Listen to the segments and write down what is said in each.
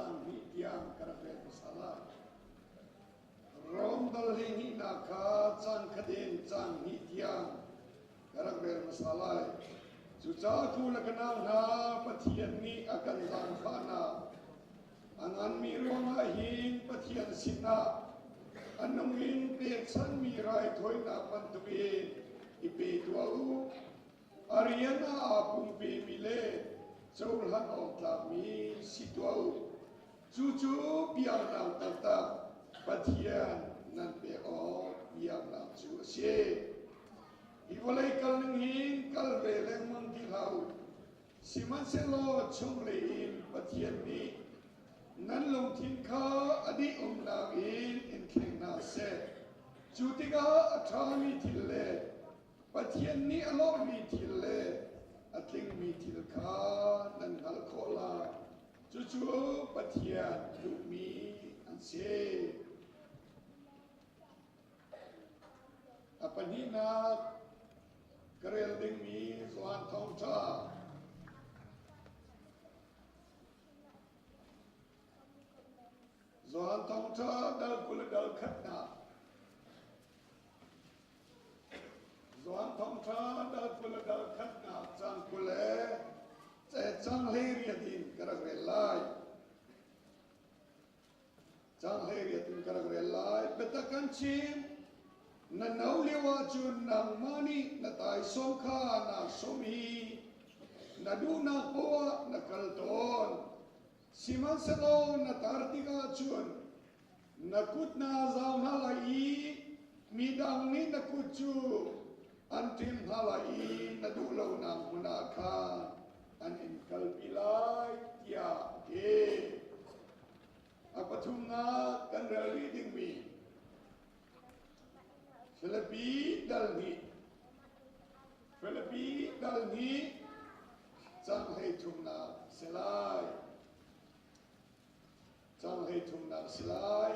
cang hi tiang karakter masalah rom dal hi naka cang kadin cang hi tiang karakter masalah suca ku lakanang na pathian ni akan zang khana angan mi ronga hin pathian sinna anungin peksan mi rai thoi na pantuin ipe tuau Ariana apung pe mile Chaulan ongla mi situau cucu biar nang tata patian nan pe o biar nang cu se ibolai kal ningin kal beleng mang dilau siman selo chung lein patian ni nan long tin kha adi na in keng na se cutiga athami thille pathian ni alok mi thille atling mi thil kha nan hal khola chu pathian du mi an se apani na karel ding mi zwan thong cha zwan thong cha dal kul dal khat na Doan thong cha dal kula dal khat na chang kule che chang le ria din karak relai chang le ria din karak relai betakan chim na nau lewa chun nang mani na tai som kha na somi na du na poa na kalton siman selo na tartika chun na kut na zaw na lai midang ni na kuchu Antim halai nadulau nang munaka anin kalpilai tia ke apatunga kan reading me Filipi dalni chang hai thumna selai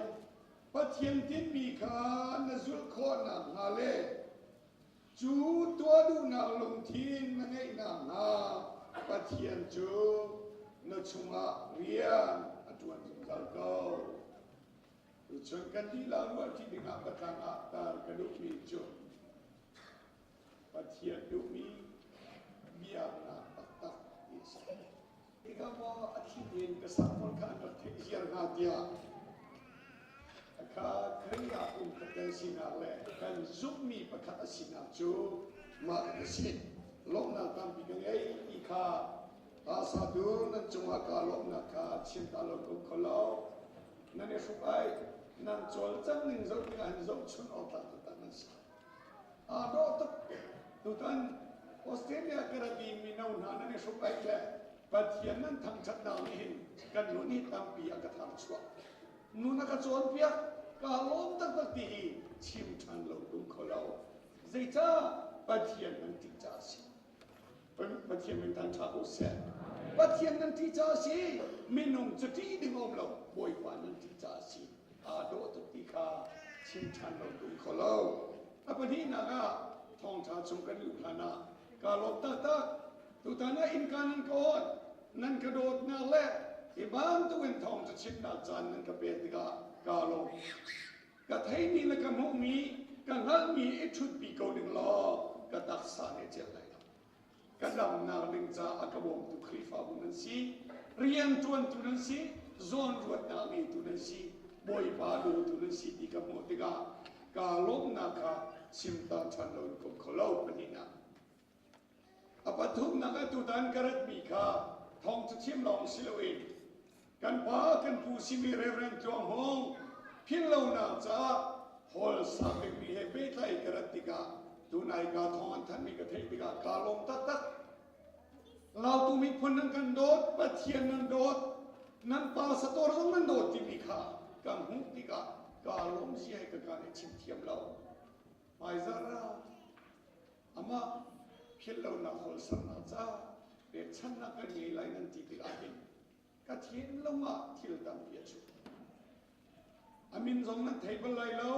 pathian tin mi kha nazul khona ngale chú tua du nào lồng thiên mà ngay nào na bắt thiên chú nó chung à riêng à tuan chung giao câu tu chân kan đi lao luar chỉ định apa tang atar kaduk mi chú bắt thiên du mi biar na tak is ika mo akhidin kesapon kan terkejir ngatia ka kriya kata sinale kan zumi pakata sinacu mak kesin lomna tampi kengai ika asadu nan cuma ka lomna ka cinta loku kalau nane supai nan col cang ning zau kan zau chun ota tutan nasi ado tutan Australia kerabi minau nane supai le patian nan thang chat dang hin kan nuni tampi agathar chua nuna ka col pia kalau tak ti chim chan lo kum kholau zaita pathian nan ti cha si pathian min tan tha o se pathian nan ti cha si minung chati ding om lo boi pa nan ti cha si a do to ti kha chim chan lo kum kholau apani na ga thong cha chung kan lu khana kalau tak tu tana in kanan ko nan ka dot na le ibang tu in thong cha chim na chan nan ka pe ti ga kalau kathai ni la kamu mi kangal mi itut bi ko ding lo katak sa ne chel lai kadam na ding cha akabom tu khrifa bunan si rian tuan tu nan si zon ruat na mi tu nan si boy pa do tu nan si di kamu tiga kalom na ka simta chan lo ko kholo panina apa thum na ka tu dan karat mi kha thong chu chim long silawin kan pa kan pu si mi reverend John Hong pin lo na cha hol sa pe mi he pe thai karatika tu nai ka thon than mi ka thei tika kalom tak lao tu mi phun nan kan dot pathian nan dot nan pa sator jong nan dot ti mi kha kam hu tika kalom si he ka ka ne chim thiam lo mai zara ama pin lo na hol sa na cha pe chan na ka ni lai nan ti tika hin ka thiên long à thiên tam bia chu amin zong nan table lai lo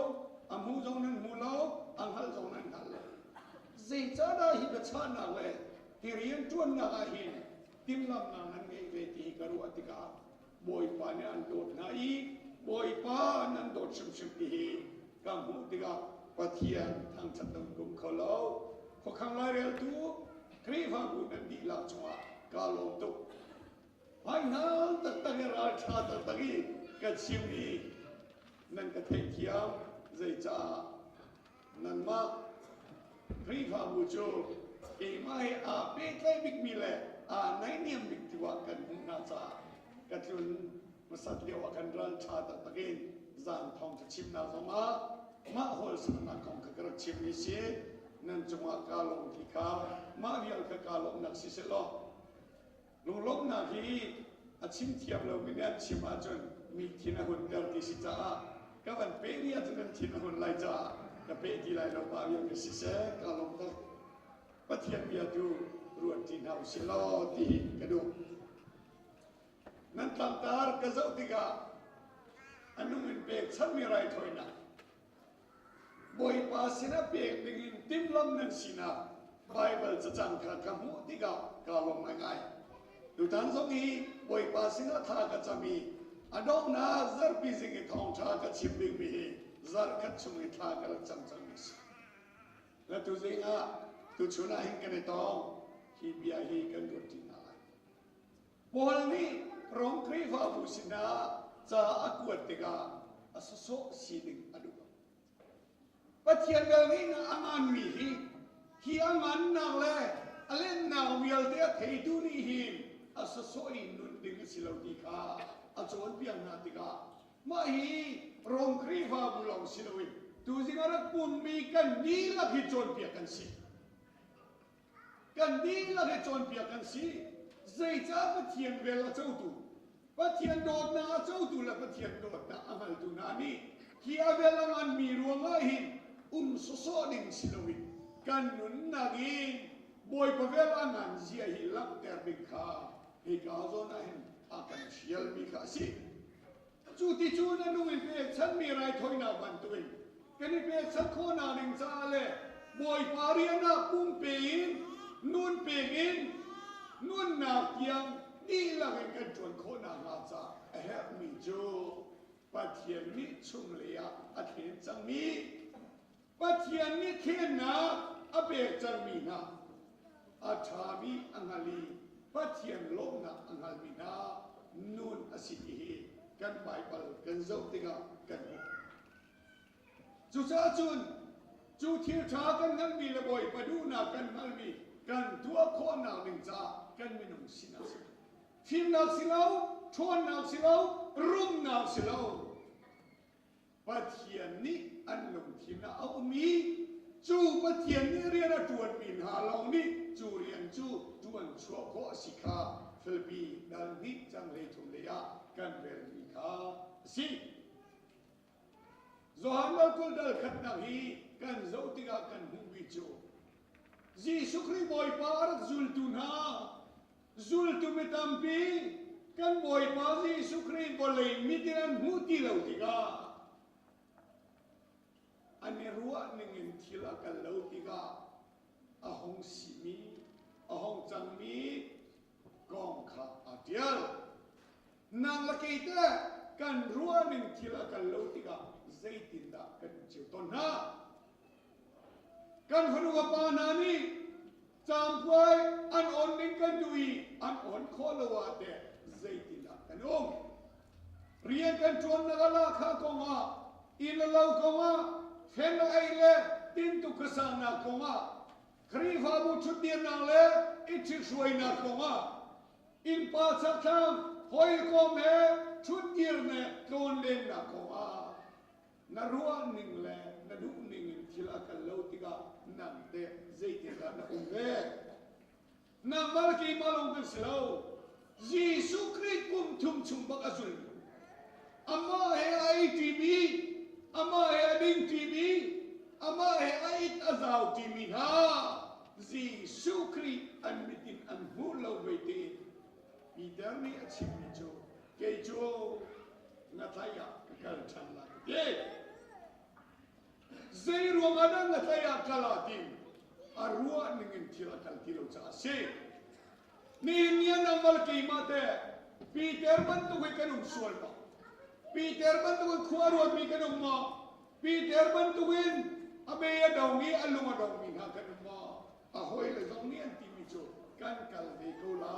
amu zong nan mu lo ang hal zong nan hal lo zai cha da hi ka cha na le ti rian tuan na a hin tim lam na nan ngai ve ti ka ru atika บอยปานี่อันโดดนาอีบอยปานันโดดชุมตีกำหูติกาปะเทียนทางชัดตงกุมเขาเล่าพอคำลายเรียลตูครีฟังกูนันดีหลักจังหวะกาลงตุกไอ้นั่นตักตักราชาตักตักอีกัดชิมนีนั่นก็เทียนเทียมใจจ้านั่นมาครีฟังกูโจเอ็มไออาเป๊ะใกล้บิ๊กมีเลยไหนเนี่ยบิ๊กที่ว่ากันหุ่นนาซากระจุนมาสัตว์เลี้ยวกันราชาตักตักอีจานทองจะชิมนาซมาโฮลสมนักของกระชิมนิเสียนั่นจังหวะกาลงที่ข้ามาเรียลกาลงนักสิเสลลุงลบนาทีอาชิมเทียบเราไม่ได้ชิมอาจนมีที่น่าหุ่นเดิมที่สิจ้าก็วันเปรียจนที่น่าหุ่นไล่จ้าก็เปที่ไล่เราบาเรียลสิเสกาลงตั้งปะเทียนเบียดูรวดที่น่าสิลที่กระดูนั่นตั้งตากระเจ้าติกาอันนู้นเป็นฉันมีไรถอยนะบอยปาสินะเป็นหนึ่งติมลำนั่นสินะไบเบิลจะจังกะกะมุติกากาลงง่ายๆดูท่านสงฆ์บอยปาสินะท่าก็จะมีอดอกนาซาร์พิซิงทองท่าก็ชิมบิมีซาร์คัดชงท่าก็จังมิสแล้วตัวจริงตัวชุนาหิงกันในตองฮีเบียฮีกันดูที่นาบอลนี้ร้องครีฟ้าบุษนาจะอักวดติกาอสโซสีดิงอดุปะเทียนเบลนี้นะอังอันมีฮีอังอันนักเล่อเล่นนาวิลเดียเทดูนี่ฮีอสโซอินนุนดิงสิลาติกาอจวนเปียงนาติกามาฮีร้องครีฟ้าบุลองสิลวิตัวจริงอะไรปุ่นมีกันดีละที่จวนเปียกันสิกันดีละที่จวนเปียกันสิใจจ้าปะเทียนเวลาเจ้าตูปะเทียนโดดนาเจ้าตูและปะเทียนโดดนาอังอันตูนานี่ที่อาเวลามันมีรวมไว้หินสโซดิงสิลวิกันนุนนากินบอยปะเวลางานเสียหิลักแต่บิคาฮิกาโซนาหินอากันเชียลบิคาสิจูติจูนันนุ่งเปียฉันมีไรถอยนาบันตุยกันเปียฉันโคนาหนึ่งซาเลบอยปาเรียนาปุ้งเปียนนุ่นเปียนนุ่นนาเกียงนี่ละเห็นกันจวนโคนาลาซาแฮปมีจูปะเทียนมิชุมเลียอาเทียนจังมีปะเทียนมิเทียนนาอเบกจังมีนาอาชามีอังลีปะเทียนลมนาอังลีนานูนอสิติกันไบเบิลกันโจติกากันจูซาจุนจูเทียชากันงั้นมีละบ่อยปะดูนากันมันมีกันตัวโคนาหนึ่งจ้ากันไม่นุ่งสินาสิฟิมนาสิลาวชวนนาสิลาวรุ่มนาสิลาวปะเทียนนี้อันลงทีมนาเอามีจูปะเทียนนี้เรียนจวนมีหาลองนี้จูเรียนจูจวนชัวโคสิกาฟิลปีดันนี้จังเลยทุมเลยกันเวลมีคาสิโซฮันมาคุลดัลขัดนาฮีกันโจติกากันหุงวิจูจีสุครีบอยปาร์กจุลตุนาจุลตุเมตัมปีกันบอยปาจีสุครีบอลเลยมิตรันหูติลาติกาอันนี้รัวหนึ่งทีละกันลาติกาอาหงสิมีอาหงจังมีกองข้าอาเดียลนางละกิเตกันรัวหนึ่งทีละกันลาติกาใจตินดากันเจ้าต้นนากันพนุวปานานีจำไว้อันอ่อนนิ่งกันดุยอันอ่อนโคลวาเดใจตินดากันเรียนกันจวนนักลาข้ากงอาอินลาวกงอาเฟนไอเลตินตุกษานาคงอาครีฟาบุชุดเดียนาเลอิชิช่วยนาคงอาอินปาสักทางหอยกงเมชุดเดียร์เนโกนเลนนาคงอานารัวหนึ่งแลนาดูหนึ่งทีละกันเลวติกานั่งเตะใจติกานาอุ้งเวนั่งมาลกีมาลงกันสิเลวยิสุคริสต์กุมทุมชุมบักอซุลอามาเฮไอทีบีอามาเฮดิงทีบีอามาเฮไอตาซาวทีมีนายิสุคริสต์อันมิตินอันหูเลวเวทีปีเดอร์นี่อชิมิโจเกโจนาทายากันชันลาเย่ใจรวมอันนั้นนาทายากลาดิมอารัวหนึ่งทีละกันทีละจ้าเซ่นี่เนี่ยนังมัลกีมาเต Peter man tu kan sual ma Peter man tu khuarwa mi kan ma Peter man tu abe ya dongi alunga dongi ha kan ma ahoi le dongi anti mi jo kan kal de ko la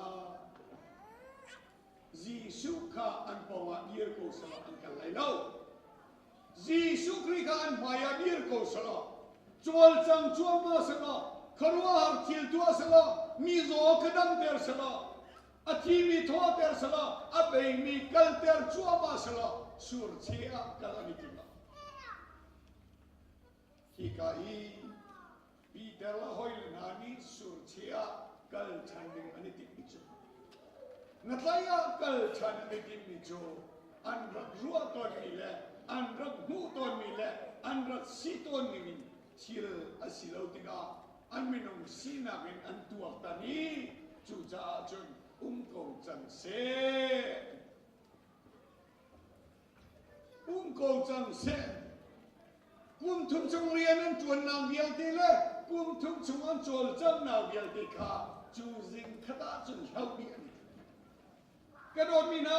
Jisu kha an pawa year ko sala an kal lai lo Jisu kri kha an maya year ko sala chol chang choma sala kharwa har thil tua sala mi zo kadam ter sala athi mi tho ter sala abe mi kal ter choma sala sur chea kalani kila Hikai Peter la hoil nani sur chea kal chanding ani tikmicho Natlaya kal chanding tikmicho an rak ruwa ton mile an rak mu ton mile an rak si ton mile chil asilaw tiga an minong sinagin an tuwak tani chuja chun kong chan se thum chung rian an chuan nang vial ti le thum chung an chol cham nang vial ti kha chu jing khata chun hau bi ani kadot mi na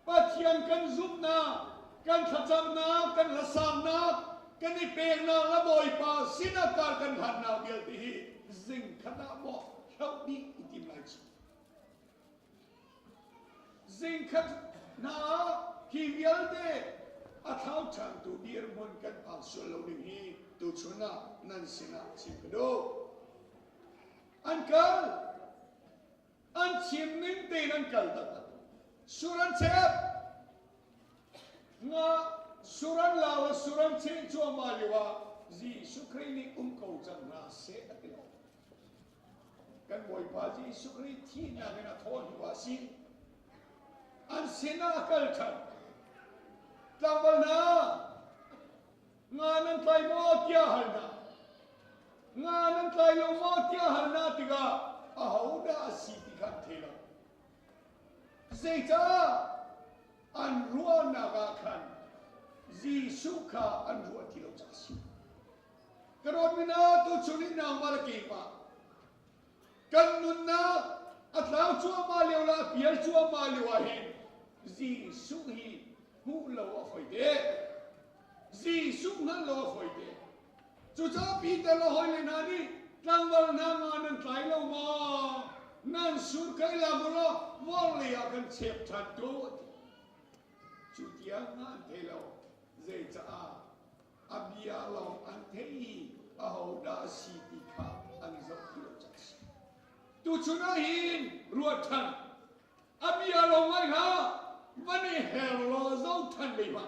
pathian kan zup na kan thacham na kan lasam na kan ni peng na la boy pa sinakar kan han na vial ti hi jing khata mo hau bi itim lai chu jing khat na ki vial te a thao chan tu dir mon kan pa solo ding hi tu chuna nan sina chimdo ankal an chim ning te nan kal ta suran chep nga suran lawa suran che cho ma liwa ji sukri ni ko chan na se atilo kan boy pa ji sukri thi na na thon wa si an sina kal chan Tambal na nganan tay mo kya halna nganan tay mo kya halna tiga ahauda asiti kan thela zeita an ruwa naga kan Jisu kha an ruwa tilo chasi karot mina tu chuni na mal ke pa kan nun na atlaw chua ma leula pial chua ma lewa hin Jisu hi Hu lo foi de Jisu na lo foi de chu cha Peter lo hoi le na ni tangwal na ma nan tlai lo ma nan sur kai la mo lo wol le ya kan chep that do chu tia na te lo ze cha abia lo an thei a ho da si ti kha an zo ki lo cha tu chu na hin ruat than abia lo ngai ha Vani hell lo zau than bei ba.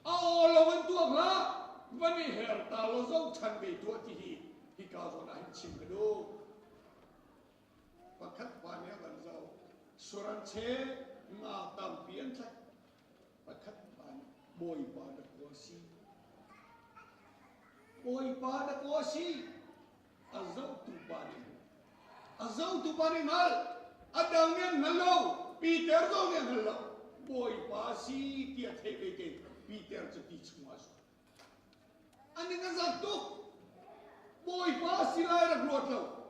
Ao lo wan tuak la. Vani hell ta lo zau than bei tuak ti hi. Hi ka zo na hin chim kado. Pakat pa niya ban zau. Suran che nga tam pian chai. Pakat pa niya. Boy pa da ko si. Boy pa da ko si. Azau tu pa niya. Azau tu pa niya mal. Adang niya ngalo, Peter do niya ngalo. Boy pa si tiya tebe ke Peter sa teach mo aso. Ano nga sakto? Boy pa sila ay nagruat law.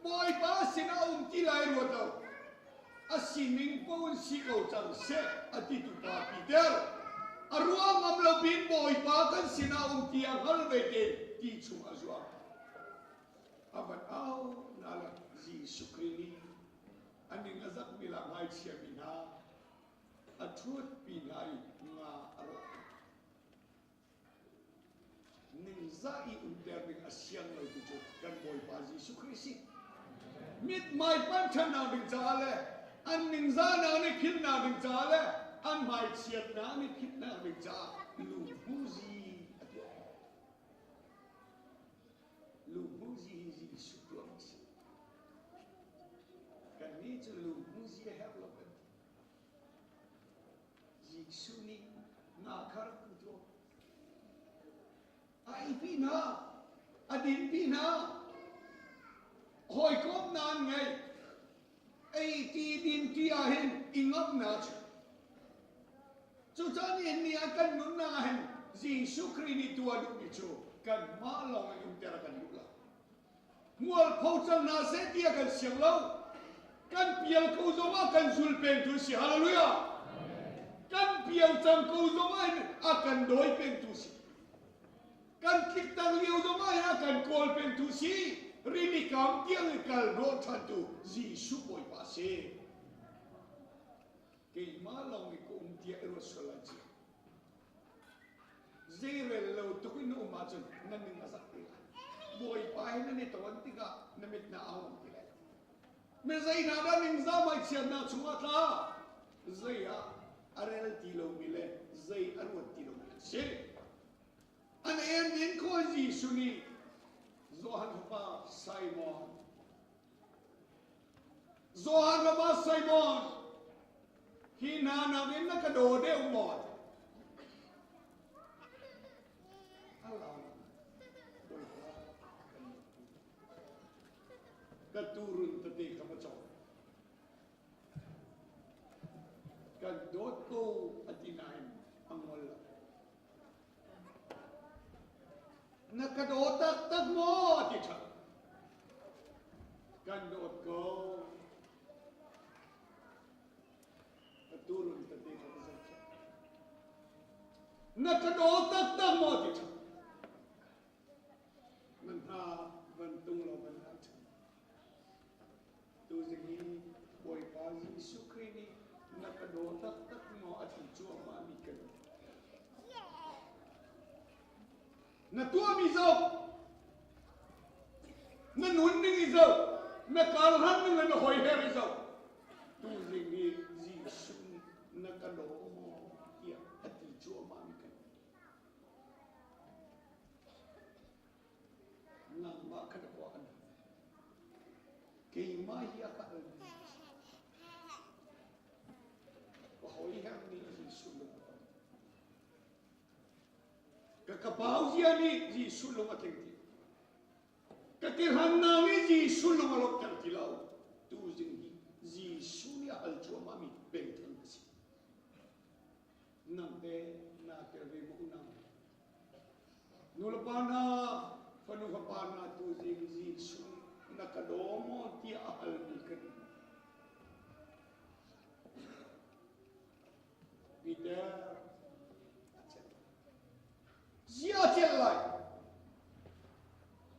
Boy pa sila umtila ay ruat law. Asiming po ang sikaw sang se at dito pa Peter. Aruang amlapin boy pa kan sina umtiyang halbeke teach mo aso. Aban aw nala Jisu Krini. Ani ngazak bilang hai siya bina atut binai nga aro ningzai under ning asyang lo tuju kan boy pa Jisu Kristi mit mai pan chan na ding jale an ningza na ni khin na ding jale an mai siat na ni khin na ding ja lu buzi Jisu Kristi kan ni tu lu Jisu ni ngakar kuto ai pina adin pina hoi kop nan ngai ai ti din ti ahin ingap na chu chan ni akan nun na ahin Jisu Krini tua du ni chu kan ma lo ngai um tera kan lu la mual phau chang na se ti akan siang lo kan piang kau zonga kan zulpen tu si haleluya kan piang chang kau zonga akan doi pen tu si kan kitang liu zonga akan kol pen tu si rini kam tiang kal ro than tu Jisu boy pa se ke malong ko dia ro solaji zere lo tu ku no ma chen nan ni masak boy pa na ni ton tiga namit na awang me zai na da ning za mai chian na chunga tla zai ya arel ti lo mile zai arwat ti lo mile se an en din ko ji suni zohan pa Simon zohan pa Simon hina na din na kado de umot Allah katurun tadi kamacau kadot ko atinain ang wala nakadotak tak mo tita kadot ko katurun tadi kamacau nakadotak tak mo tita manta bantung lo tu segi boy pazi sukrini nakadotak tak mo at chua mami kan na tua mizo na nunning izo na kalhan ng na hoy her izo tu segi Jisu nakadomo ya at chua mami kan nang makadakuan kay mahiya ka hoy ham ni Jisu kakapau siya ni Jisu lo matengti kakirhan na ni Jisu lo malok kan tilaw tu zingi Jisu ni aljo mami bentang si nang te na terbe mo unang nulapana panukapana tu zingi Jisu nakadomo ti ahal bikan Peter zia celai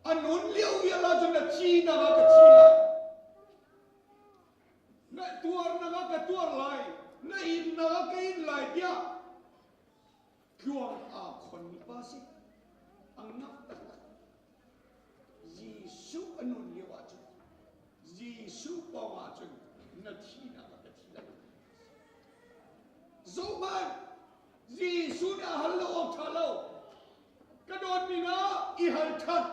anun liu ya la jana China ka China na tuar lai na in ka in lai dia kuang a khon ni pasi ang nak Jisu anun liu a Jisu pa a chen na China ka China Zoman Jisu na halo thalo kadon mina ihal than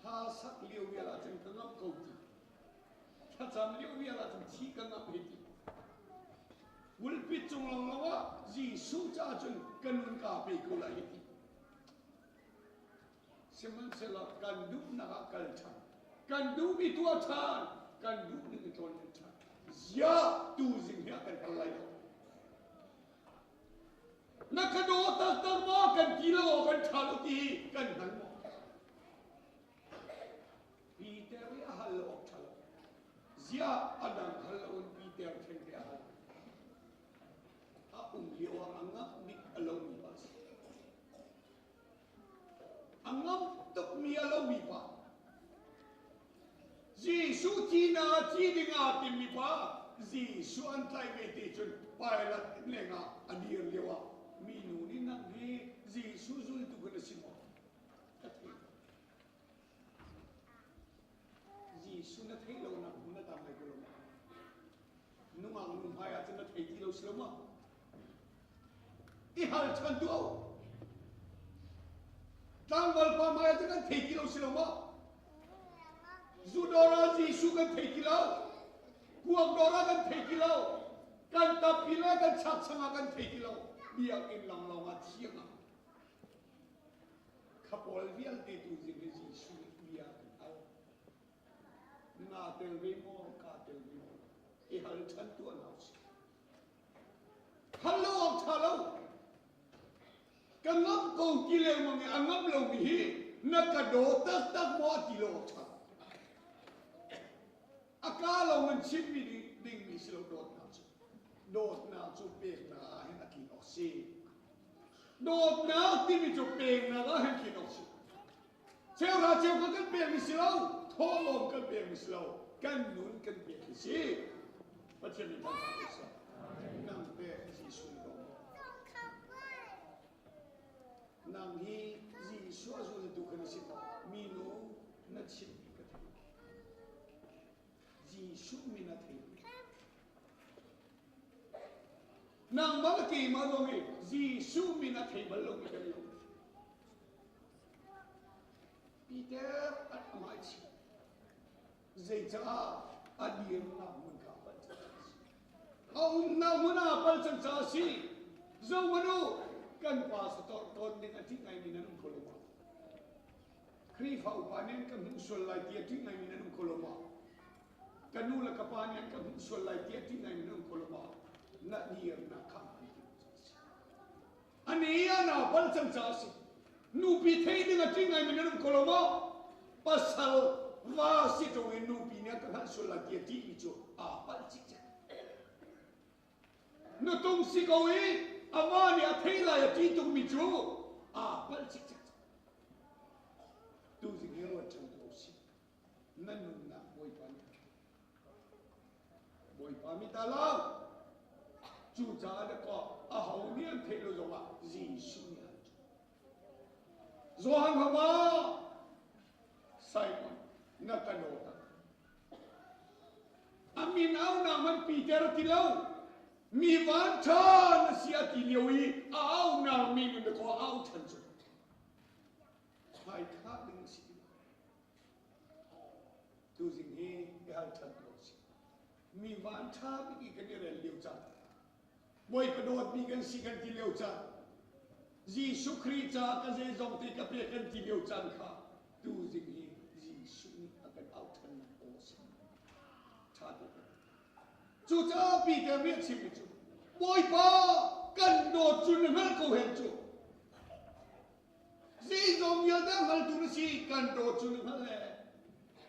ha sak liu ya la chen ka ngap ko ti cha cham liu ya la chen chi ka ngap he ti wul pi chung lang lawa Jisu cha chen kanun ka pe ko la he ti seman sela kandu na kal than kandu bi tua than kandu ni ton than ya tu zing ya kan palai nakadotak tak mo kan kilo kan chaluti kan nan mo Peter ya halo chalo zia adang halo Peter thengte hal a liwa angap ni along ni pas angap tok mi along mi pa Jisu tina dinga tim mi pa Jisu antai me te chun pilot lenga adir lewa minu ni nak ni Jisu zul tu kena simo Jisu na thei lo na na tam mai ko nu mang nu hai a chen na thei ti lo sloma I hal chan tu au tang wal pa mai chen na thei ti lo sloma Zudora Jisu kan thei ti lo kuak dora kan thei ti lo kan tapila kan chak changa kan thei ti lo biak in lang law at siya kapol vial te tu zing Jisu biak al na telve mo ka telve mo I hal chan tu anaus hello thalo kangam ko kile mo ngi angam lo mi hi nakado tak tak mo ti lo cha ก้าเรามันชิดมีดิ่งมีสิเราโดดน้ำจูเปียกนาให้นักกินออกซิโดดน้ำที่มีจูเปียกนาก็ให้กินออกซิเจ้าราเจ้าก็กันเปียกมีสิเราท้องลมกันเปียกมีสิเรากันหนุนกันเปียกมีสิประเทศนี้มันจะเป็นสัตว์นั่งเปียกที่สุดลงนั่งที่ชัวร์จะดูกันสิมีโน้นัดชิมกันจีชุบมีนัดเองนางบัลกีมาลงอีจีชุบมีนัดเองบัลลงอีกันอยู่ปีเตอร์อัดมาชิเจจ้าอัดเยี่ยมนางมุนกับปัจจัยเอานางมุนกับปัจจัยสิเจ้ามาดูกันภาษาตอนนี้กันที่ไหนมีนั่นคนละมาครีฟ้าอุปนิกันหุ่นส่วนลายเตี้ยที่ไหนมีนั่นคนละมากันนู่นละกับปานิกันหุ่นส่วนลายเตี้ยที่ไหนมีนั่นคนละมานัดเยี่ยมนักขับอันนี้น่าปัจจัยสินูปีเทย์นี่กันที่ไหนมีนั่นคนละมาภาษาวาสิตรงนูปีเนี่ยกันหุ่นส่วนลายเตี้ยที่มีจูปัจจัยนูตรงสิกเอาอีอามาเนี่ยเทย์ลายที่ตรงมีจูปัจจัยดูสิ่งที่เราจะดูสินั่นนุ่นนะบอยปามิตาลาจูจ้าแล้วก็อาหารเนี่ยเทโลโซว่าจีสุนียโซฮังฮาวาไซมอนนักโนตอามินเอานามันปีเตอร์ติเลวมีวันชานเสียติเลวีเอานามีมันก็เอาทันจุใครฆ่าดึงสิดูสิ่งนี้ให้ทันดูสิมีวันชามีกันเรื่องเลี้ยวจังบ่อยกระโดดมีกันสิกันที่เลี้ยวจังจีสุครีจ้ากันเจจงตีกับเพื่อนกันที่เลี้ยวจังค่ะดูสิ่งนี้จีสุนี่อากันเอาทันโอสิชาติจู่จ้าปีกันเรียกชิมิจูบ่อยป้ากันโดดจุนนั่นก็เห็นจูจีจงยาดังหันตุนสิกันโดดจุนนั่นแหละ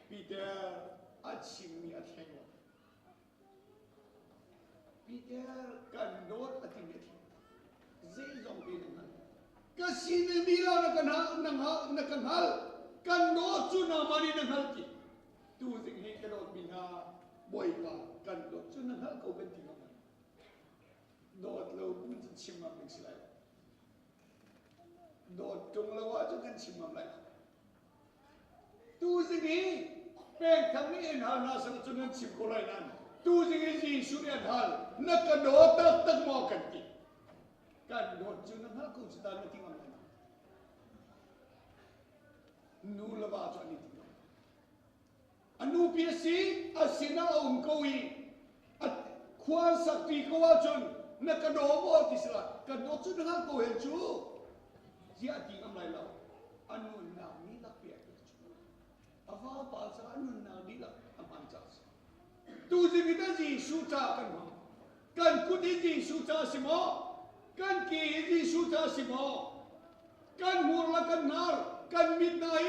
ปีเตอร์อาชิมีอาเทงวปีเตอร์กันโดดอาทิเมติเจ้าจงปีนั้นก็สินมีลานักฮัลกันโดดจุนามานีนักฮัลที่ดูสิ่งนี้กันโดดบินาบ่อยป่ากันโดดจุนักฮัลเขาเป็นที่นั่นโดดเราบุญจะชิมมาเป็นสิไรโดดจงเราว่าจะกันชิมมาไรดูสิ่งนี้เป็นคำนี้เองฮานาสังจุนันชิมโคไรนั้นดูสิ่งนี้สุริยันฮัลนักโดดตักมอกันที่กันโดดจุนันฮัลกูจะตามที่มันนูละบาจานิที่อนุพิสีอาศินาองค์กุยความสักที่กว่าจนนักโดดบอติสละกันโดดจุนันฮัลกูเห็นจูเจ้าที่กำไรเราอนุนามีลักเปียกอาฟ้าภาษาอนุนามีลักอามันจัสตูจิมิตาจีสุจากันมากันคุดีจีสุจาสิมากันกีจีสุจาสิมากันหัวละกันนาร์กันมิดนาย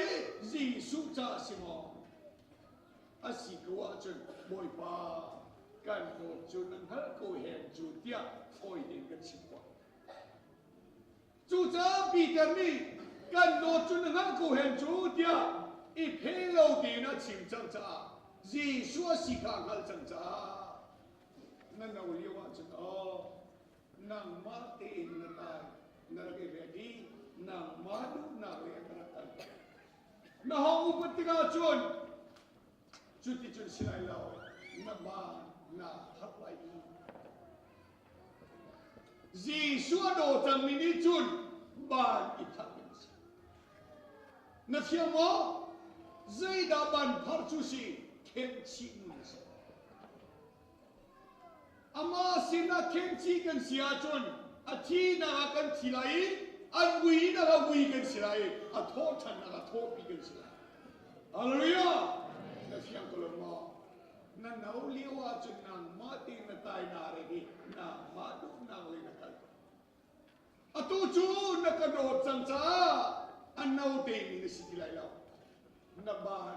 จีสุจาสิมาอาศิกว่าจนบ่อยป้ากันโดดจุนันฮัลโกเห็นจุดเดียฟอยเด็กกันชิบว่าจู่จ้าปีเตอร์นี่กันโดดจุนันฮัลโกเห็นจุดเดียอีเพลโลดีนะชิมจังจ้าจีชัวสิกางฮัลจังจ้านั่นเราเรียกว่าจังนางมาเตนนั่นได้นั่นเรียกดีนางมาดูนางเรียกนั่นได้นห้องอุปติกาชนจุดที่จุดสิไรเรานับบ้านนาฮักไลจีชัวโดจังมินิจุนบ้านอิทักเป็นสินักเชื่อมั้ยใจดาบันพาร์จูซีเข็มชีนุนสิอามาสินะเข็มชีกันเสียจนอาทีน่ากันสิไรอันวีน่าวีกันสิไรอาโทษฉันน่าโทษปีกันสิไรฮัลโหลยานักเชื่อคนละมั้งนั่นเอาเลี้ยวจนนางมาตีนตายนาเรดีนางมาดูนางเลยนะครับอาตูจูนักโดดจังจ้าอันนาเตมีนสิที่ไรแล้วนับบาน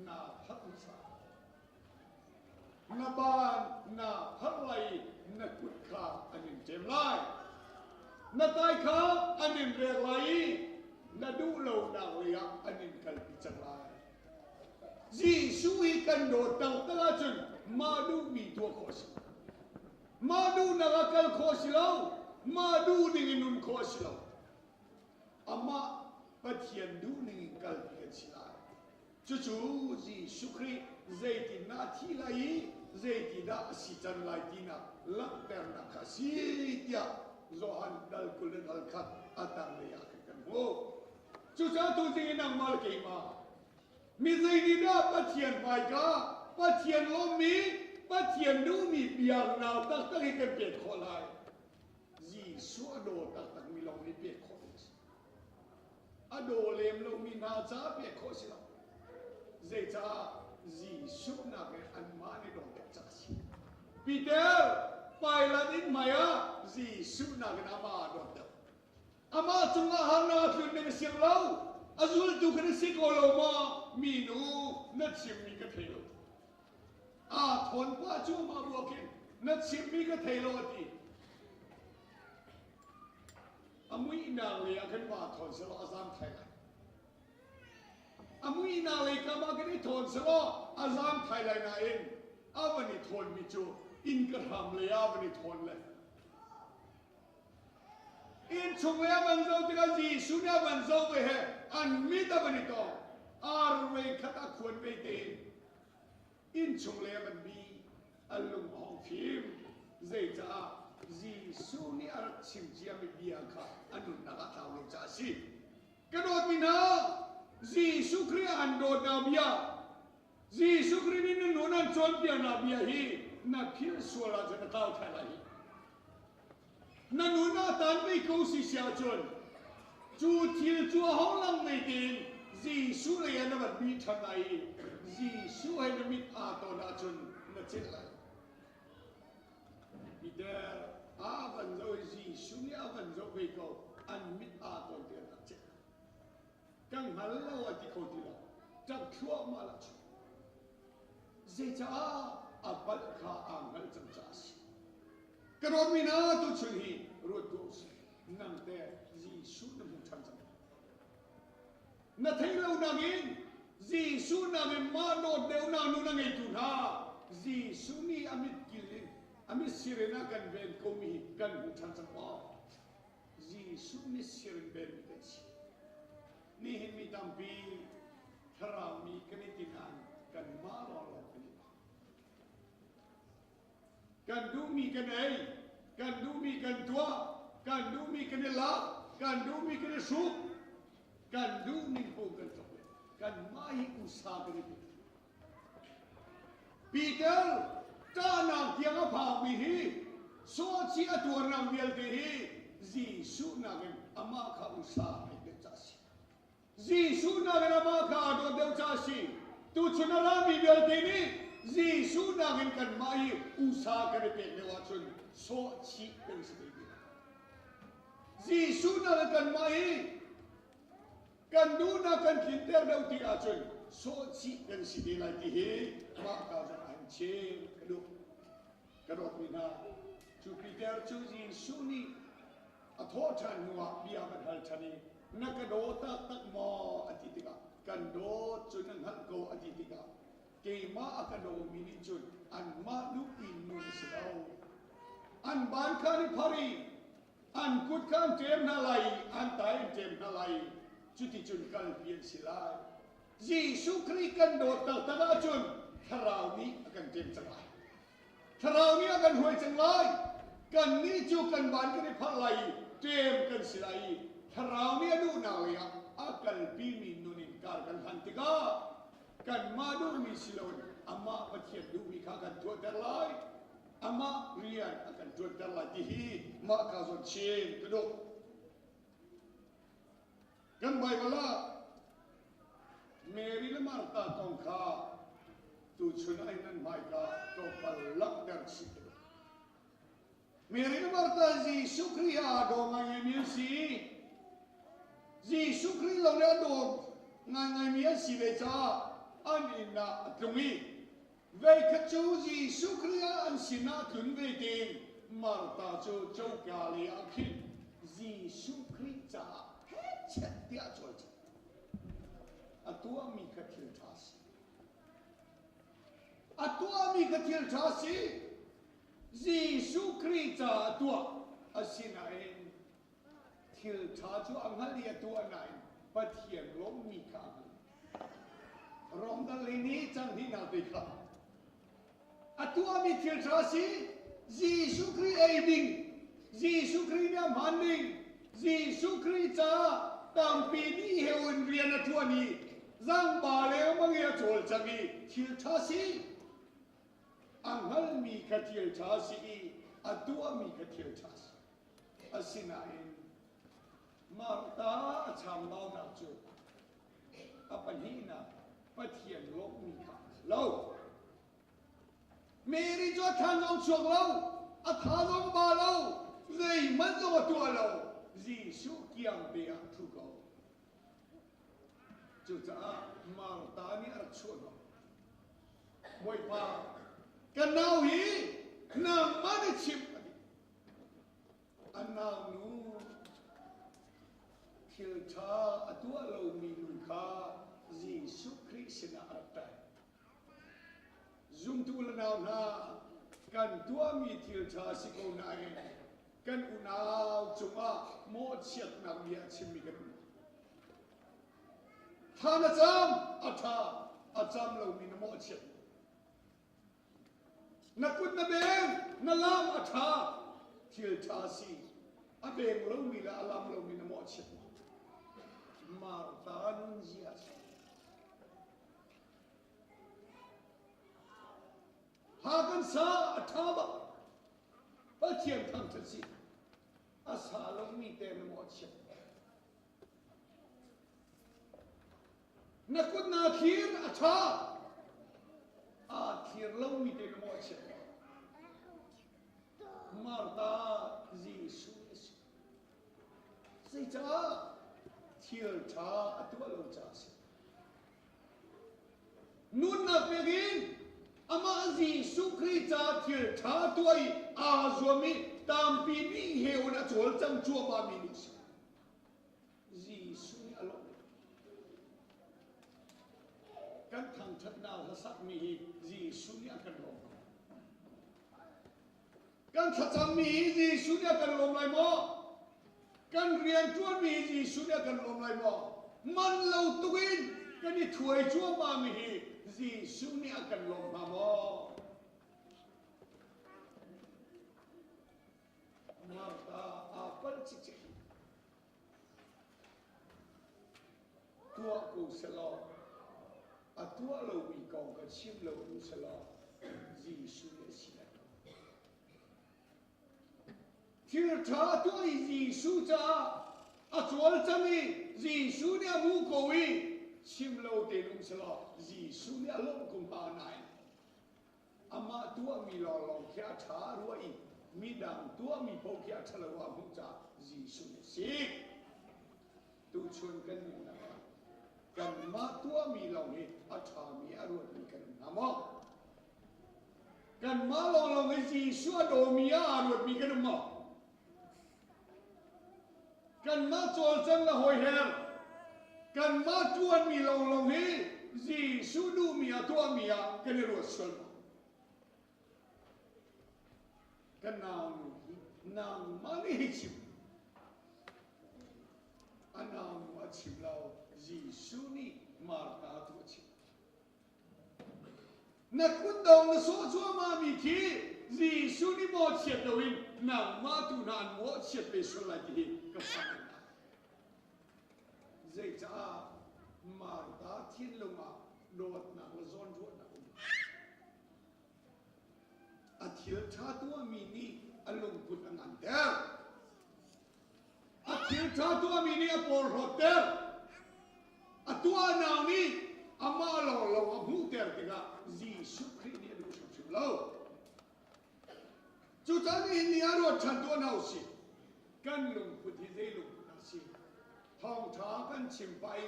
นาพักษา นาบานนาพัลไลนักกุดขาอันนี้เจมไลนาตายขาอันนี้เรียกไลนาดูโลนาเรียอันนี้กัลปิจังไลจีสุยกันโดดตั้งตลาดจนมาดูมีตัวโคชมาดูนักกัลโคชเรามาดูดิ่งนุนโคชเราอามาปัจจัยดูนิ่งกัลปิกันสิลาจู่ๆจีสุครีเจตินาทีไลเจติดาสิจันไลตินาลักเตอร์นักสิทยาโจฮันดัลกุลดัลขัดอัตังเลียกันโมจู่ๆตัวจริงนังมาลเกมามีเจติดาปัจจัยไปกาปัจจัยลมมีปัจจัยดูมีเปียกนาวตักตักให้กันเปียกคนไลจีสัวโดตักตักมีลมมีเปียกคนอโดเลมลมมีนาจ้าเปียกคนสิลาเจจ้าจีสุนักอันมาในดวงจักรสิปีเตอร์ไปละนิดมายาจีสุนักนามาดวงจักรอามาจุงอาหารนาคืนในเสียงเราอาจุลตุกันสิโกโลมามีนูนัดชิมมีกระเทโลอาทนป้าจูมาบวกินนัดชิมมีกระเทโลดีอามุยนางเลยอากันมาทนสละอาซามไทยอามุยนาเลยกามากันที่ทนสละอาซามไทยเลยนะเองอาวันนี้ทนมิจูอินกระทำเลยอาวันนี้ทนเลยอินชงเลยมันจะติดกันจีสุนีมันจะไปเหอันมิตรวันนี้ต่ออาร์เวขัดควรไปเองอินชงเลยมันมีอารมณ์ของฟิล์มเจจ้าจีสุนีอาร์ชิมจีอามิเบียค่ะอันนู้นนักข่าวเลยจ้าสิกระโดดมินาจีสุครีอันโดดนาบียจีสุครีนี่นู่นนั่นชวนเปียนาบียฮีนักพิลสวลาจะนักข่าวไทยฮีนั่นนู่นน่าตันไม่กู้สิเสียจนจูทิลจูห้องลังไม่ดินจีสุเลยนับบีทันไอจีสุให้นับมิดอาตนาจนนัดเจริญบิดาอาวันโจจีสุนี่อาวันโจไปก็อันมิดอาตนเดียนัดเจกังหันเราอธิโคติละจักชัวมาละชุเจจ้าอับบัลข้าอังหันจังจ้าสิกระโดดมินาตุชุนีรถกูสนังแต่จีสุนมุชันจังนัทให้เรานังอินจีสุนังมาโนเดวนานุนังอิตุนาจีสุนีอามิดกิลินอามิดสิเรนักันเวนโคมีกันมุชันจังว่าจีสุนิสิเรนเวนมิเดชินี่เห็นมีตัมปีทรามีกันตินันกันมาลอลกันกันดูมีกันเอกันดูมีกันตัวกันดูมีกันละกันดูมีกันสุขกันดูมีพวกกันตัวกันไม่อุตส่าห์กันปีเตอร์จ้านางเทียงพาวิฮีโซชีอตัวนางเวลเดฮีจีสุนักอามาข้าอุตส่าห์ให้เด็กจ้าสิจีสุนักอามาข้าโดนเด็กจ้าสิตุชนรามีเวลเดนีจีสุนักกันไม่อุตส่าห์กันเป็นเลวชนโซชีเป็นสิ่งดีจีสุนักกันไม่กันดูนักกันคิดเตอร์เดาที่อาจารย์โซชีเป็นสิ่งดีอะไรที่มาข้าจะอันเชื่อกระโดดมินาจูปิเตอร์จูจีสุนีอโทษฉันหัวบิอามันฮัลชันีนักกระโดดตักมออธิติกากันโดดจุนังฮัลโกอธิติกาเกมาอกระโดดมินิจุนอันมาลุอินนุนสิเอาอันบานคานิพารีอันกุดคานเจมนาไลอันตายเจมนาไลจุติจุนกัลเปียนสิลายจีสุครีกันโดดตักตะจุนทาราวนี้กันเจมจังไรทาราวนี้กันหวยจังไรกันนี้จูกันบานกันในพาไลเจมกันสิลายทาราวนี้ดูนาเลยอากัลปีมินุนินการกันหันติกากันมาดูมิสิลอนอามาปฏิเสธดูมีข้ากันตัวแต่ไรอามาเรียนอากันตัวแต่ไรที่ฮีมาข้าสนเชนกระดูกกันไปเวลาเมรีและมาร์ตาตองข้าตูชุนไอ้นั่นไม่กาตัวปัลลักเดร์สิเมรีและมาร์ตาจีสุครีอาโดงไงมีสิจีสุครีเราเนี่ยโดงไงมีสิเวจ้าอันอินนาตรงนี้ về các chú Giêsu Christ anh xin na thun về tiền Marta chú châu Galilee Giêsu Christ cha hết chết tiệt rồi atua mi kathil thasi atua mi kathil thasi Giêsu Christ cha atua asina en thil tha chu anghali atua nai pathian lom mi ka rom da leni chang hi na te kha atua mi thil thasi Giêsu Christ ei ding Giêsu Christ na man ding Giêsu Christ cha tam pi ni heun rian atua ni Giang bà leo mang nghe chol changi thil thasi anghal mi ka thil thasi atua mi ka thil thasi asina in Marta cham bao na chu apanhina pathian lok mi ka lo Mary cho than ông chuộc lâu tha ông bà lâu dây mất cho tua lâu Giêsu kiang bia thu go chú cha Marta ni ar chuan moi pa kan nau hi na ma de chip an nau nu thil tha atua lo mi nu kha Giêsu Christ na ar ta zum tu la nau na kan tua mi thil tha si ko na kan unau chuma mo chiat na bia chim mi kan Tha na cham acham lo mi na mo chiat na kut na beng na lam atha thil tha si a beng lo mi la alam lo mi na mo chiat Marta nun zia ha kan sa atha ba pathian thang tha si asa lo mi te na mo chiat na kut na khir atha khir lo mi te mo che Marta Giêsu sei cha thil tha atua lo cha se nun na pegin ama Giêsu Christ cha thil tha tuai zomi tam pi ni heu na chol chang chua ba mi ni Giêsu alo kan thang that na la sak mi hi Giêsu ni kan lom kan thacham mi hi Giêsu ni kan lom lai mo kan rian chuan mi hi Giêsu ni kan lom lai mo man lo tuin kan ni thuai chua ma mi hi Giêsu ni kan lom ma mo Marta apal chi chi tua ko selo atua lo mi kong ka chim lo u sala Giêsu ni sila thil tha tu Giêsu cha chual chami Giêsu ni mu ko wi chim lo te lu sala Giêsu ni alom kum pa nai ama tua mi lo lo kya tha ruai mi dang tua mi po kya thala wa mu cha Giêsu ni si tu chun kan ni na kan ma tua mi lo ni atha mi arut mi kan namo kan ma lo ni Giêsu do mi arut mi kan ma kan ma chol chang la hoi her kan ma tuan mi lo ni Giêsu du mi tua mi kan ro sol kan nào ma ni chim anam ma chim lao Giêsu ni Marta tu chim na kun dong na so chua ma mi ki Giêsu ni mo chiat do in na ma tu nan mo chiat pe so la ki ka sa zai cha Marta thiên lo ma dot na la zon ro na a thil tha tu mi ni alung put angan der a thil tha tu mi ni a por hotel atua nào ni ama lo mu ter tiga Giêsu Christ ni du chim lo chu ta ni ni aro chan to nau si kan lung put hi dei lung na si thong tha kan chim pai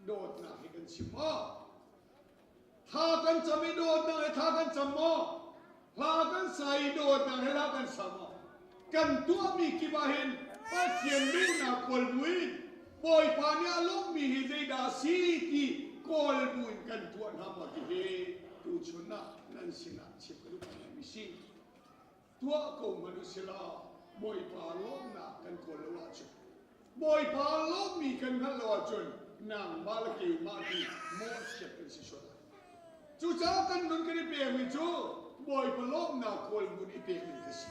dot na hi kan chim ma ถ้ากันจะไม่โดดนะถ้ากันจะมอถ้ากันใส่โดดนะถ้ากันสมอกันตัวมีกี่บาเห็นว่าเทียนดิ้งนะกอลบุยบอยปานี่ลูกมีเหตุดาสีที่กอลบุยกันตัวน้ำมาที่เฮตูชนะนั่นสินะเชื่อกันลูกมีสิตัวกูมนุษย์ละบอยปาลูกนะกันกอลว่าจุบอยปาลูกมีกันกันว่าจุนนางมาลกิวมาที่มอสเชื่อกันสิชนะจู่เจ้ากันนุ่นกันเปียมิจูบอยปาลูกนะกอลบุยเปียมิกันสิ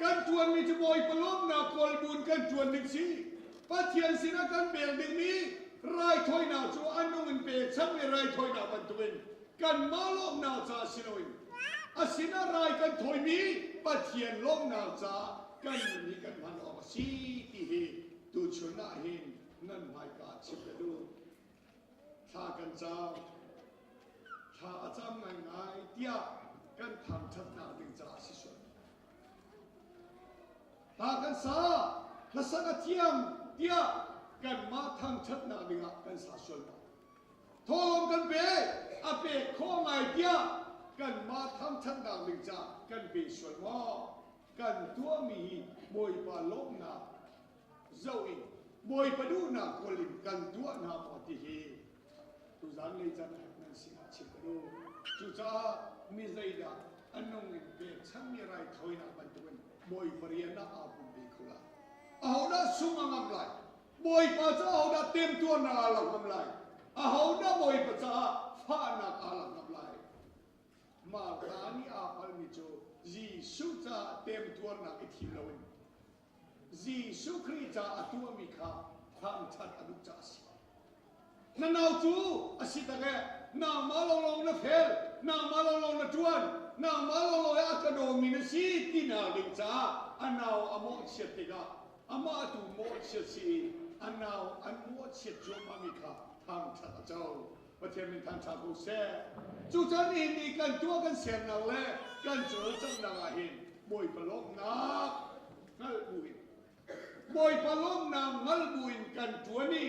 กันชวนมีจะบอยปลอบนาคอลบุญกันชวนดึงสิปัจเจียนสินะกันเปลี่ยนดึงนี้ไรถอยนาจูอันนู้นเปลี่ยนช่างไม่ไรถอยนาบันตุนกันมาลอบนาจาสิโนยอาสินะไรกันถอยมีปัจเจียนลอบนาจากัมีกันมันออกสีที่เฮตูชนะเห็นนั่นหมายการชิบกระดูถ้ากันจ้าถ้าอาจารย์ง่ายๆเดียกันทำชัดนาดึงจ้าสิส่วนถ้ากันซาถ้าสักเทียมเดียกันมาทางชัดนาดึงกันสาส่วนทองกันเบะอาเปะข้อไงเดียกันมาทางชัดนาดึงจ้ากันเบะส่วนว่ากันตัวมีบอยปาลงนาเจ้าเองบอยปาดูนาโคลิมกันตัวนาปฏิเหตุจานเลยจันนั่นสิอาชิบดูจุจ้ามีใจดาอันนงเบะช่างมีไรถอยนาบันตุนบอยปริยนาอาบุญดีคุลาเอาได้สุ่มงามไหลบอยปัจจ้าเอาได้เต็มตัวนาอาลังงามไหลเอาได้บอยปัจจ้าฟ้านาอาลังงามไหลมาครานีอาพัลมิโจจีสุจ้าเต็มตัวนาอิทิมลวินจีสุครีจ้าอัตัวมิคาทางชัดอนุจาสินั่นเอาจูอาศิตะแกนามาลงนะเฟลนามาลงนะจวนนามาลงอากาโดมินสีตินาดิงจ้าอันเอาอโมเชติกาอามาตูโมเชสีอันเอาอันโมเชจูมามิคาทางชัดเจ้าประเทศมีทางชาโกเซจู่จันอินดีกันตัวกันเสียงนั่งเล่กันเจอจังนาเห็นบอยปลอกนักงัลบุยบอยปลอกนักงัลบุยกันตัวนี้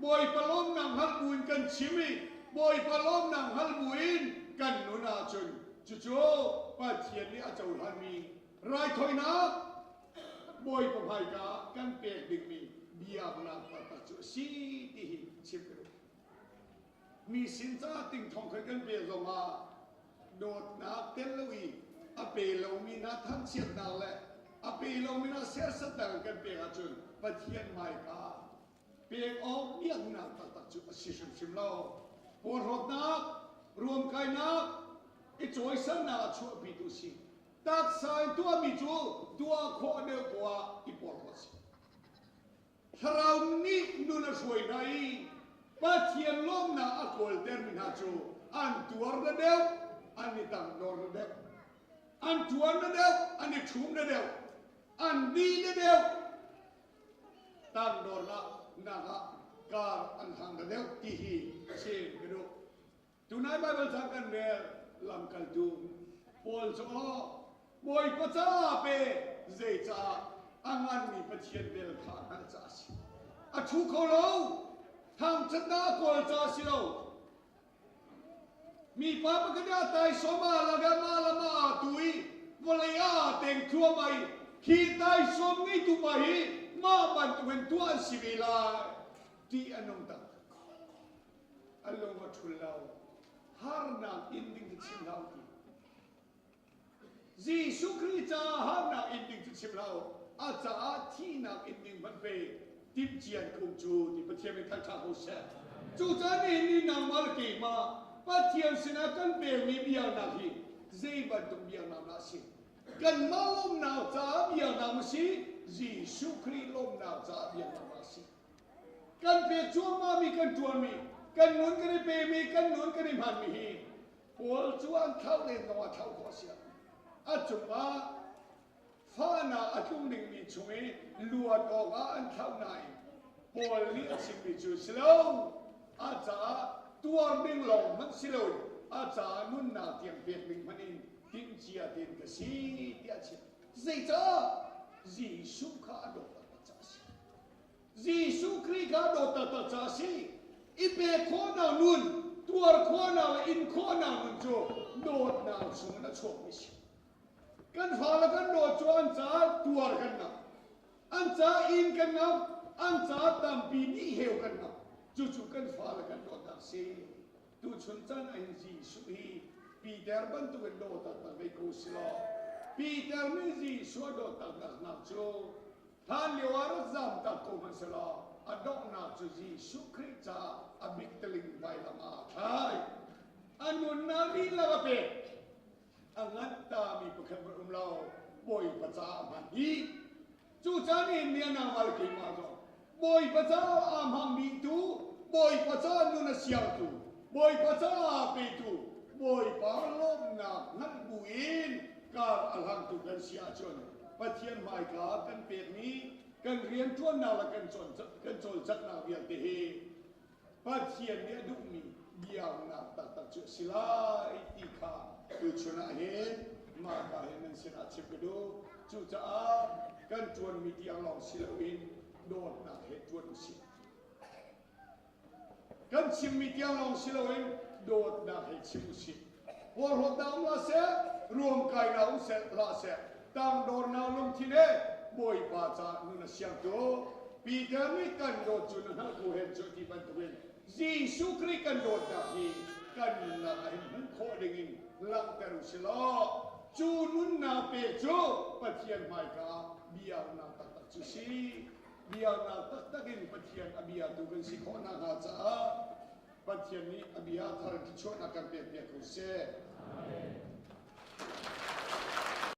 บอยปลอกนักงัลบุยกันชิมิบอยปลอกนักงัลบุยกันนุนาจนจู่ๆประเทศนี้อาจจะหันมีไรถอยนักบอยประภัยกากันเปียกดึงมีเบียบนาปัตตจุสีที่ชิบกันมีสินจ้าติ่งทองเคยกันเปียลงมาโดดนักเต้นลุยอเปลงมีนาทั้งเชียนนาแหละอเปลงมีนาเสียสตังกันเปียจนประเทศไม่กาเปียออกเบี้ยงนาปัตตจุสิชิมเล่าปวดรถนักรวมกายนักไอ้จอยสันนาชัวปีตุสีตักสายตัวมีจูตัวขอเดียวกว่าอีปอลสิถ้าเรานี่ดูน่าช่วยได้ปัจเจียนล้มนาอโคลเตอร์มินาจูอันตัวระเดียวอันนี้ตั้งโดนระเดียวอันตัวระเดียวอันนี้ชุ่มระเดียวอันดีระเดียวตั้งโดนละนะคะการอันทางระเดียวที่ฮีเชื่อกันดูทุนายไบเบิลสักกันเรียลำกันดูพอลส์อ๋อบอยปัจจ้าเปเจจ้าอังอันนี้ปัจเจียนเบลขาหน้าจ้าสิอาทุกคนเราทางชนะกอลจ้าสิเรามีป้าปกันยาตายสมาละกันมาละมาตุยวลายาเต็งทัวไปขีตายสมงี้ตุไปมาบันตุเป็นตัวสิวิลาที่อันนงตังอัลลอฮฺมาทุลลาฮาร์นาอินดิ้งชิมลาวจีสุครีจ้าฮาร์นาอินดิ้งชิมลาวอาจารย์ที่นักอินดิ้งมันเปทิมเจียนคงจูที่ประเทศเมทัลชาโฮเซจูจานี่นี่นางมาลกีมาประเทศสินะกันเปมีเบียนาฮีเจ็บตุเบียนามาสิกันมาลมนาจ้าเบียนามาสิจีสุครีลมนาจ้าเบียนามาสิกันเปจูมามีกันจวนมีกันนุนกันเปมีกันนุนกันมันมีฮีพอลจวนเท่าเล่นนว่าเท่าขอเสียอาจุมาฟ้านาอาทุ่งหนึ่งมีช่วยลวดออกอันเท่าไหนพอเลี้ยงสิ่งมีจุดสิโลอาจารย์ตัวดึงลงมันสิโลอาจารย์นุ่นนาเตียงเปียกดึงมันอินทิ้งเจียดินกษีเดียชิเจ้าจีสุขาโดตตาจ้าสิจีสุครีขาโดตตาจ้าสิอีเปโคนานุ่นตัวโคนาอิ อินโคนามันโจโดดนางสูงนะชกไม่ใช่กันฟ้าแล้วกันโดดจวนจ้าตัวกันนะอันจ้าอินกันนะอันจ้าตามปีนี้เหวกันนะจู่ๆกันฟ้าแล้วกันโดดตักเสียตูชุนจันอินจีสุฮีปีเตอร์บันตุกันโดดตักไปกูสลอปีเตอร์นี่จีสวดโดดตักนักโจท่านเลี้ยวรถจำตักกูมันสลออดอกนักโจจีสุคริจ้าอบิกตลิงไปละมาใช่อันนุนนาลีละกะเปอังัตตามีประคันบรุมเราบ่อยภาษามันฮีจู่จานี่เมียนามาลกิมาจอบ่อยภาษาอามังมีตูบ่อยภาษานุนเสียตูบ่อยภาษาเปตูบ่อยปาลมนานันบุอินการอัลฮัมตุกันเสียจนปะเทียนหมายกากันเปียนี้กันเรียนทั่วนาละกันจนจักนาเวียนเตฮีปะเทียนเนี่ยดุมีเดียวนาตักจุศิลาอิติคาคือชนะเห็นมาตาเห็นมันเสียอาชีพดูจู่จ้ากันจวนมีเดียวลองศิลวินโดนนาเหตุจวนสิกันชิมมีเดียวลองศิลวินโดนนาเหตุชิมสิพอรถดาวลาเสรวมกายนาอุเสลาเสตั้งโดนนาลงที่เน่บ่อยภาษานุนเสียงโตปีเดิมนี้กันโดนจุนนากูเห็นจุดที่บันทุเวนจีสุคริกันโดนนาฮีกันนาเห็นมันโคดิงินลังเตรุสิลาจูนุนนาเปโจปะเทียนไมกาเบียนาตักจุสีเบียนาตักกินปะเทียนอเบียตุกันสิโคนาหาจ้าปะเทียนนี้อเบียทาร์กิชวนักกันเปียกุเซ